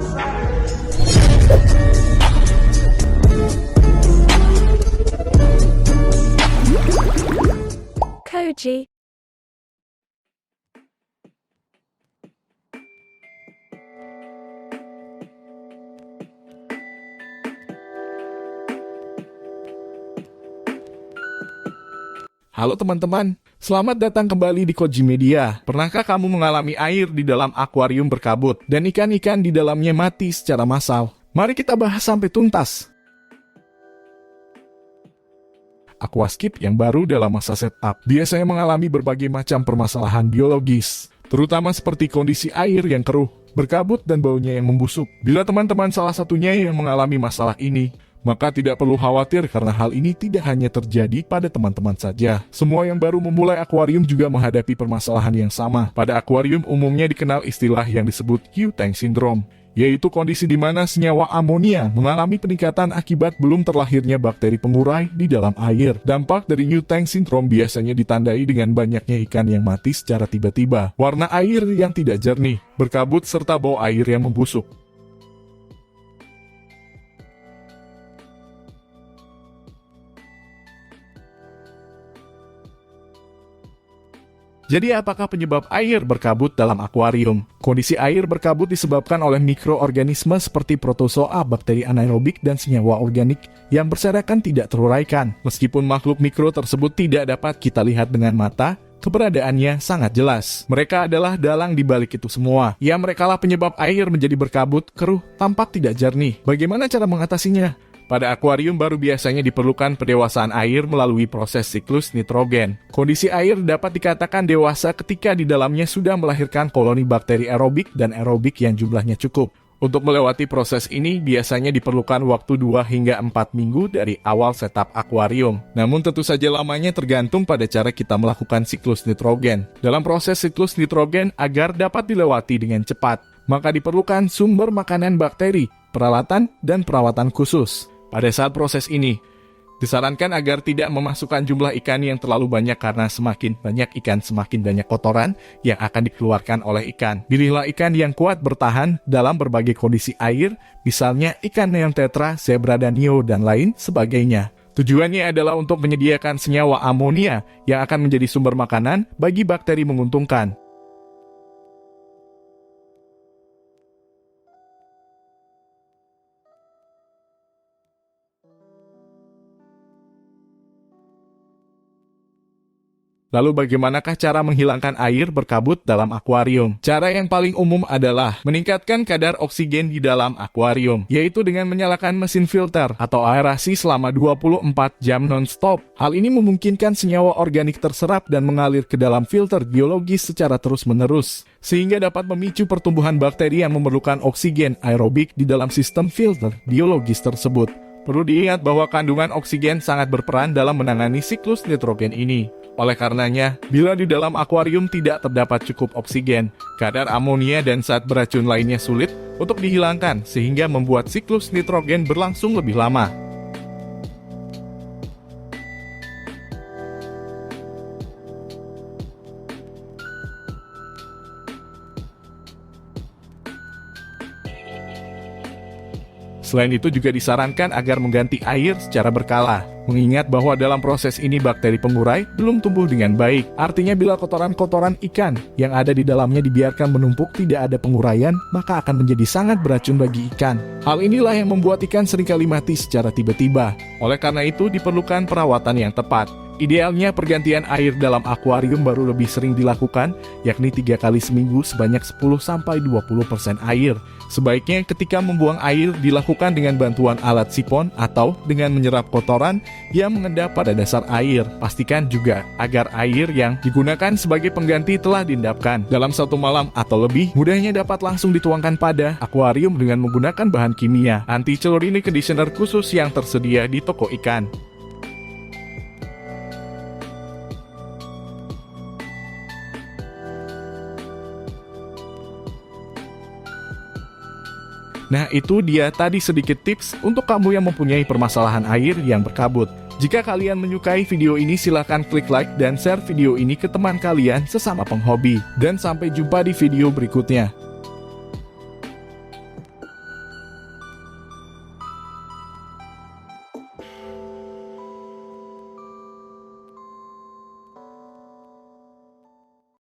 Koji. Halo teman-teman, selamat datang kembali di Koji Media. Pernahkah kamu mengalami air di dalam akuarium berkabut dan ikan-ikan di dalamnya mati secara massal? Mari kita bahas sampai tuntas. Aquascape yang baru dalam masa setup biasanya mengalami berbagai macam permasalahan biologis, terutama seperti kondisi air yang keruh, berkabut, dan baunya yang membusuk. Bila teman-teman salah satunya yang mengalami masalah ini, maka tidak perlu khawatir karena hal ini tidak hanya terjadi pada teman-teman saja. Semua yang baru memulai akuarium juga menghadapi permasalahan yang sama. Pada akuarium umumnya dikenal istilah yang disebut Q-Tank Syndrome, yaitu kondisi di mana senyawa amonia mengalami peningkatan akibat belum terlahirnya bakteri pengurai di dalam air. Dampak dari Q-Tank Syndrome biasanya ditandai dengan banyaknya ikan yang mati secara tiba-tiba, warna air yang tidak jernih, berkabut, serta bau air yang membusuk. Jadi apakah penyebab air berkabut dalam akuarium? Kondisi air berkabut disebabkan oleh mikroorganisme seperti protozoa, bakteri anaerobik, dan senyawa organik yang berserakan tidak teruraikan. Meskipun makhluk mikro tersebut tidak dapat kita lihat dengan mata, keberadaannya sangat jelas. Mereka adalah dalang di balik itu semua. Ya, merekalah penyebab air menjadi berkabut, keruh, tampak tidak jernih. Bagaimana cara mengatasinya? Pada akuarium baru biasanya diperlukan pendewasaan air melalui proses siklus nitrogen. Kondisi air dapat dikatakan dewasa ketika di dalamnya sudah melahirkan koloni bakteri aerobik dan aerobik yang jumlahnya cukup. Untuk melewati proses ini biasanya diperlukan waktu 2 hingga 4 minggu dari awal setup akuarium. Namun tentu saja lamanya tergantung pada cara kita melakukan siklus nitrogen. Dalam proses siklus nitrogen agar dapat dilewati dengan cepat, maka diperlukan sumber makanan bakteri, peralatan, dan perawatan khusus. Pada saat proses ini, disarankan agar tidak memasukkan jumlah ikan yang terlalu banyak karena semakin banyak ikan semakin banyak kotoran yang akan dikeluarkan oleh ikan. Pilihlah ikan yang kuat bertahan dalam berbagai kondisi air, misalnya ikan neon tetra, zebra dan neo, dan lain sebagainya. Tujuannya adalah untuk menyediakan senyawa amonia yang akan menjadi sumber makanan bagi bakteri menguntungkan. Lalu bagaimanakah cara menghilangkan air berkabut dalam akuarium? Cara yang paling umum adalah meningkatkan kadar oksigen di dalam akuarium, yaitu dengan menyalakan mesin filter atau aerasi selama 24 jam non-stop. Hal ini memungkinkan senyawa organik terserap dan mengalir ke dalam filter biologis secara terus-menerus, sehingga dapat memicu pertumbuhan bakteri yang memerlukan oksigen aerobik di dalam sistem filter biologis tersebut. Perlu diingat bahwa kandungan oksigen sangat berperan dalam menangani siklus nitrogen ini. Oleh karenanya, bila di dalam akuarium tidak terdapat cukup oksigen, kadar amonia dan zat beracun lainnya sulit untuk dihilangkan sehingga membuat siklus nitrogen berlangsung lebih lama. Selain itu juga disarankan agar mengganti air secara berkala, mengingat bahwa dalam proses ini bakteri pengurai belum tumbuh dengan baik. Artinya bila kotoran-kotoran ikan yang ada di dalamnya dibiarkan menumpuk tidak ada penguraian, maka akan menjadi sangat beracun bagi ikan. Hal inilah yang membuat ikan seringkali mati secara tiba-tiba. Oleh karena itu diperlukan perawatan yang tepat. Idealnya pergantian air dalam akuarium baru lebih sering dilakukan, yakni 3 kali seminggu sebanyak 10-20% air. Sebaiknya ketika membuang air dilakukan dengan bantuan alat sipon atau dengan menyerap kotoran yang mengendap pada dasar air. Pastikan juga agar air yang digunakan sebagai pengganti telah diendapkan dalam 1 malam atau lebih. Mudahnya dapat langsung dituangkan pada akuarium dengan menggunakan bahan kimia anti-chlorine conditioner khusus yang tersedia di toko ikan. Nah, itu dia tadi sedikit tips untuk kamu yang mempunyai permasalahan air yang berkabut. Jika kalian menyukai video ini, silahkan klik like dan share video ini ke teman kalian sesama penghobi. Dan sampai jumpa di video berikutnya.